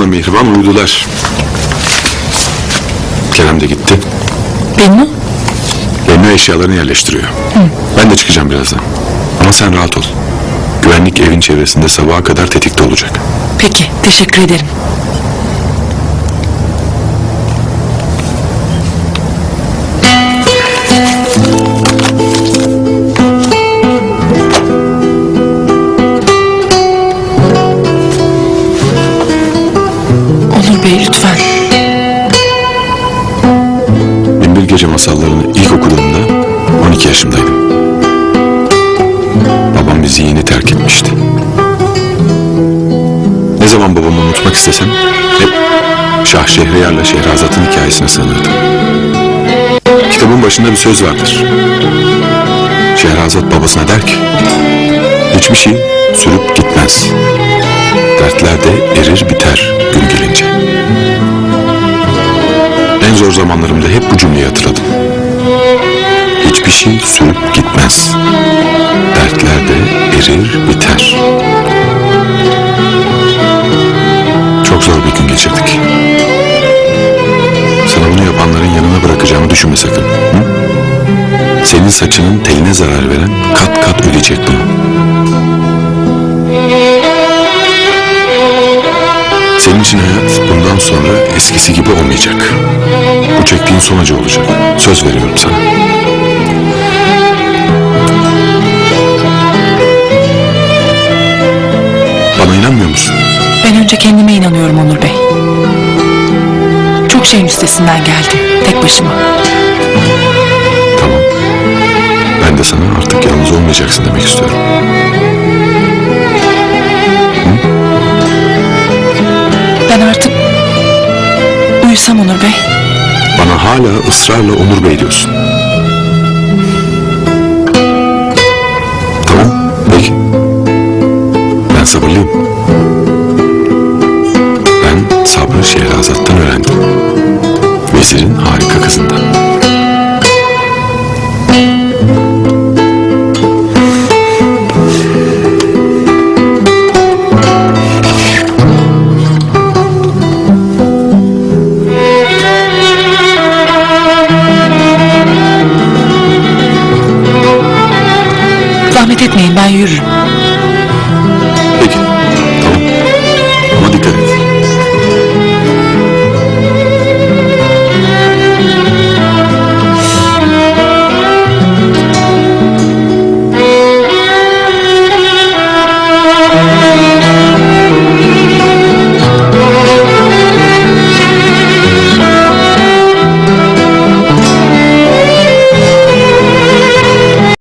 Sultan'la Mihriban uyudular. Kerem de gitti. Bennu? Bennu eşyalarını yerleştiriyor. Ben de çıkacağım birazdan. Ama sen rahat ol. Güvenlik evin çevresinde sabaha kadar tetikte olacak. Peki, teşekkür ederim. Onur Bey, lütfen. Binbir Gece masallarını ilk okuduğumda 12 yaşındaydım. Babam bizi yeni terk etmişti. Ne zaman babamı unutmak istesem hep Şah Şehriyar'la Şehrazat'ın hikayesine sığınırdım. Kitabın başında bir söz vardır. Şehrazat babasına der ki, hiçbir şey sürüp gitmez. Dertler de erir biter gün gelince. En zor zamanlarımda hep bu cümleyi hatırladım. Hiçbir şey sürüp gitmez. Dertler de erir biter. Çok zor bir gün geçirdik. Sana bunu yapanların yanına bırakacağımı düşünme sakın. Hı? Senin saçının teline zarar veren kat kat ödeyecek bunu. Senin için hayat bundan sonra eskisi gibi olmayacak. Bu çektiğin son acı olacak. Söz veriyorum sana. Bana inanmıyor musun? Ben önce kendime inanıyorum Onur Bey. Çok şeyin üstesinden geldim, tek başıma. Tamam. Ben de sana artık yalnız olmayacaksın demek istiyorum. Ben artık uyusam Onur Bey. Bana hala ısrarla Onur Bey diyorsun. Tamam, peki. Ben sabırlıyım. Ben sabrı Şehrazat'tan öğrendim. Vezirin hali